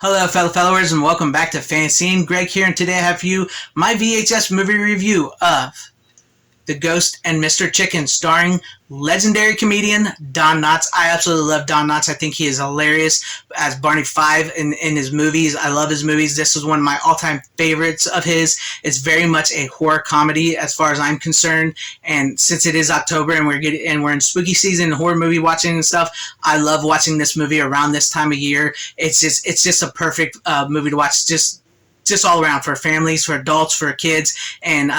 Hello, fellow followers, and welcome back to FanZcene. Greg here, and today I have for you my VHS movie review of The Ghost and Mr. Chicken, starring legendary comedian Don Knotts. I absolutely love Don Knotts. I think he is hilarious as Barney Five in his movies. I love his movies. This is one of my all-time favorites of his. It's very much a horror comedy as far as I'm concerned. And since it is October and we're in spooky season, horror movie watching and stuff, I love watching this movie around this time of year. It's just a perfect movie to watch. Just all around for families, for adults, for kids, and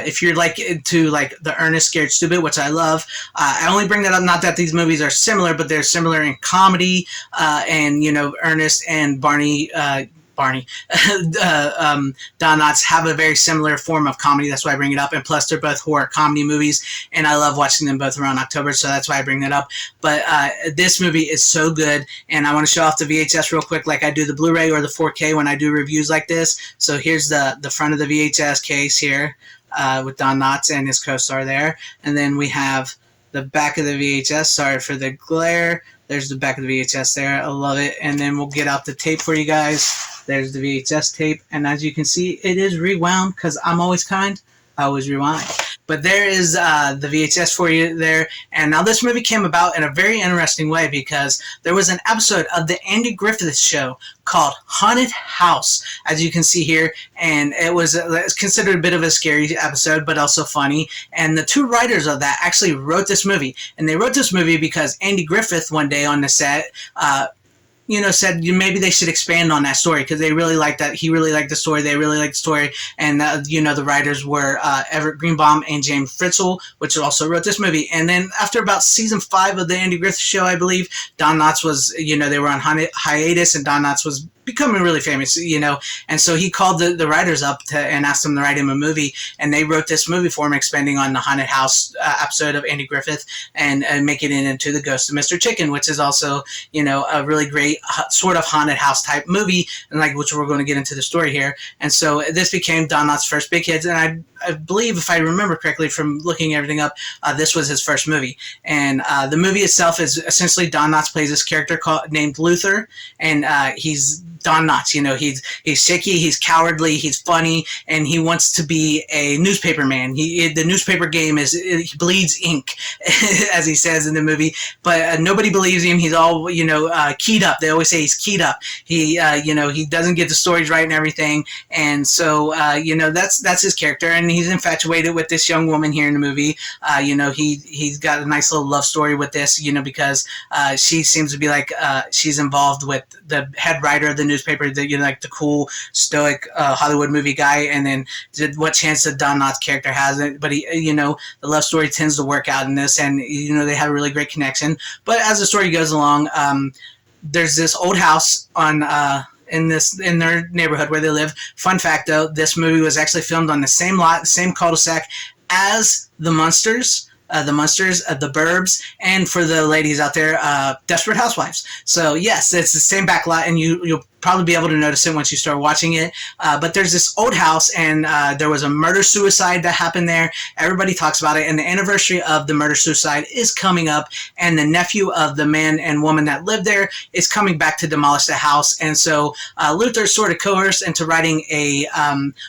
if you're like into like the Ernest Scared Stupid, which I love. I only bring that up not that these movies are similar, but they're similar in comedy, and Ernest and Barney. Don Knotts have a very similar form of comedy. That's why I bring it up. And plus, they're both horror comedy movies, and I love watching them both around October, so that's why I bring that up. But this movie is so good, and I want to show off the VHS real quick like I do the Blu-ray or the 4K when I do reviews like this. So here's the front of the VHS case here with Don Knotts and his co-star there. And then we have the back of the VHS. Sorry for the glare. There's the back of the VHS there. I love it. And then we'll get out the tape for you guys. There's the VHS tape. And as you can see, it is rewound because I'm always kind. I always rewind. But there is the VHS for you there. And now this movie came about in a very interesting way because there was an episode of the Andy Griffith Show called Haunted House, as you can see here. And it's considered a bit of a scary episode, but also funny. And the two writers of that actually wrote this movie. And they wrote this movie because Andy Griffith one day on the set said maybe they should expand on that story because they really liked that. He really liked the story. They really liked the story. And, the writers were Everett Greenbaum and James Fritzl, which also wrote this movie. And then after about season 5 of the Andy Griffith Show, I believe, Don Knotts was, they were on hiatus, and Don Knotts was becoming really famous, and so he called the writers up and asked them to write him a movie, and they wrote this movie for him, expanding on the Haunted House episode of Andy Griffith and making it into The Ghost of Mr. Chicken, which is also, a really great sort of haunted house type movie, and which we're going to get into the story here. And so this became Don Knotts' first big hit, and I believe, if I remember correctly from looking everything up, this was his first movie. And the movie itself is essentially Don Knotts plays this character named Luther, and he's Don Knotts. He's shaky, he's cowardly, he's funny, and he wants to be a newspaper man. The newspaper game is he bleeds ink, as he says in the movie. But nobody believes him. He's all keyed up. They always say he's keyed up. He doesn't get the stories right and everything. And so that's his character, and he's infatuated with this young woman here in the movie. He's got a nice little love story with this, because she seems to be she's involved with the head writer of the newspaper, the cool stoic Hollywood movie guy. And then what chance that Don Knotts' character has it, but he, the love story tends to work out in this, and they have a really great connection. But as the story goes along, there's this old house on in their neighborhood where they live. Fun fact though, this movie was actually filmed on the same lot, the same cul-de-sac as the Munsters, the Burbs, and for the ladies out there, Desperate Housewives. So yes, it's the same back lot, and you'll probably be able to notice it once you start watching it. But there's this old house, and there was a murder-suicide that happened there. Everybody talks about it, and the anniversary of the murder-suicide is coming up, and the nephew of the man and woman that lived there is coming back to demolish the house. And so Luther's sort of coerced into writing a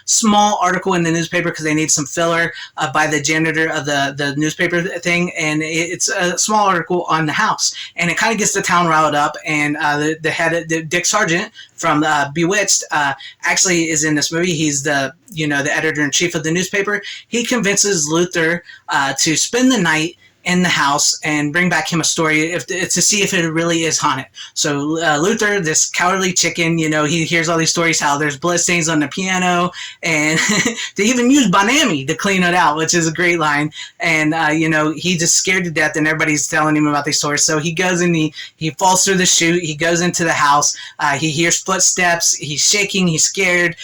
small article in the newspaper because they need some filler by the janitor of the newspaper thing, and it's a small article on the house, and it kind of gets the town riled up. And the head, Dick Sargent from Bewitched, actually is in this movie. He's the editor-in-chief of the newspaper. He convinces Luther to spend the night in the house and bring back him a story to see if it really is haunted. So Luther, this cowardly chicken, he hears all these stories how there's bloodstains on the piano, and they even use Bonami to clean it out, which is a great line. And he's just scared to death, and everybody's telling him about these stories. So he goes and he falls through the chute. He goes into the house. He hears footsteps. He's shaking. He's scared.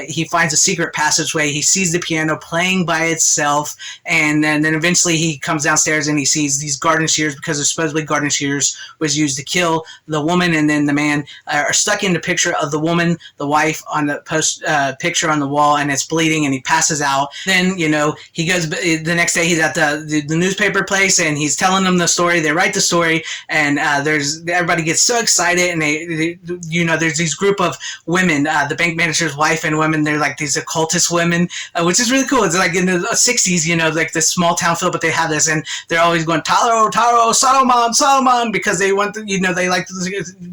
He finds a secret passageway. He sees the piano playing by itself, and then eventually he comes downstairs goes and he sees these garden shears, because supposedly garden shears was used to kill the woman, and then the man are stuck in the picture of the woman, the wife, on the post picture on the wall, and it's bleeding, and he passes out. Then, you know, he goes the next day, he's at the newspaper place, and he's telling them the story. They write the story, and everybody gets so excited, and they you know, there's these group of women, the bank manager's wife and women. They're like these occultist women, which is really cool. It's like in the 60s, you know, like this small town feel, but they have this, and they're always going Taro, Taro, Solomon, Solomon, because they want, you know, they like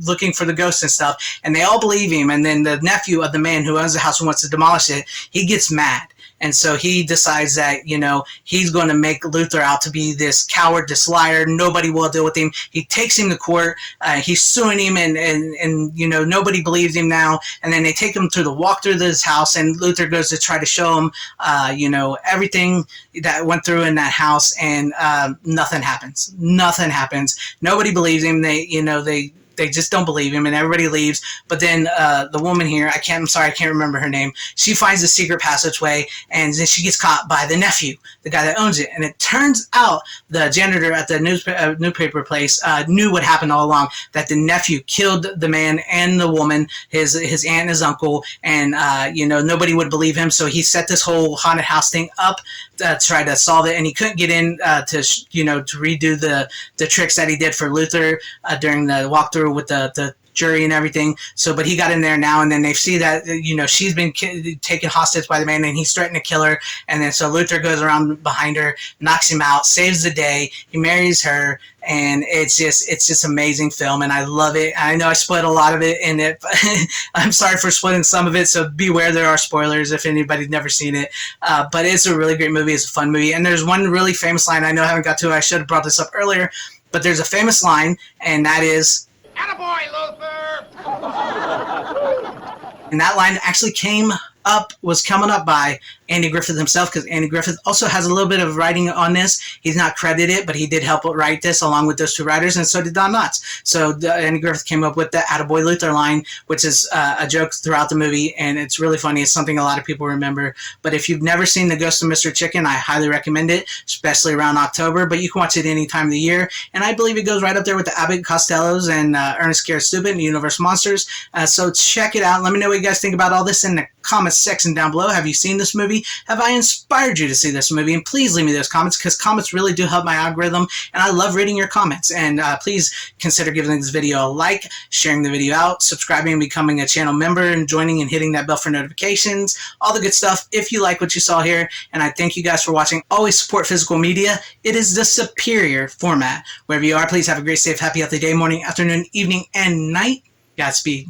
looking for the ghosts and stuff, and they all believe him. And then the nephew of the man who owns the house and wants to demolish it, he gets mad. And so he decides that, you know, he's going to make Luther out to be this coward, this liar. Nobody will deal with him. He takes him to court. He's suing him, and you know, nobody believes him now. And then they take him to the walkthrough of his house, and Luther goes to try to show him, you know, everything that went through in that house, and nothing happens. Nothing happens. Nobody believes him. They just don't believe him, and everybody leaves. But then the woman here, I can't remember her name. She finds the secret passageway, and then she gets caught by the nephew, the guy that owns it. And it turns out the janitor at the newspaper place knew what happened all along, that the nephew killed the man and the woman, his aunt and his uncle, and you know, nobody would believe him. So he set this whole haunted house thing up to try to solve it, and he couldn't get in to redo the tricks that he did for Luther during the walkthrough with the jury and everything. So, but he got in there now, and then they see that, you know, she's been taken hostage by the man, and he's threatened to kill her. And then so Luther goes around behind her, knocks him out, saves the day. He marries her, and it's just amazing film, and I love it. I know I spoiled a lot of it in it, but I'm sorry for spoiling some of it. So beware, there are spoilers if anybody's never seen it. But it's a really great movie. It's a fun movie, and there's one really famous line I know I haven't got to. I should have brought this up earlier, but there's a famous line, and that is, "Attaboy, Luther!" And that line actually was coming up by Andy Griffith himself, because Andy Griffith also has a little bit of writing on this. He's not credited, but he did help write this along with those two writers, and so did Don Knotts. So Andy Griffith came up with the "Attaboy Luther" line, which is a joke throughout the movie, and it's really funny. It's something a lot of people remember. But if you've never seen The Ghost of Mr. Chicken, I highly recommend it, especially around October, but you can watch it any time of the year. And I believe it goes right up there with the Abbott Costellos and Ernest Scared Stupid and Universal Monsters. So check it out. Let me know what you guys think about all this in the comments section down below. Have you seen this movie? Have I inspired you to see this movie? And please leave me those comments, because comments really do help my algorithm, and I love reading your comments. And please consider giving this video a like, sharing the video out, subscribing and becoming a channel member, and joining and hitting that bell for notifications, all the good stuff if you like what you saw here. And I thank you guys for watching. Always support physical media. It is the superior format. Wherever you are, please have a great, safe, happy, healthy day, morning, afternoon, evening, and night. Godspeed.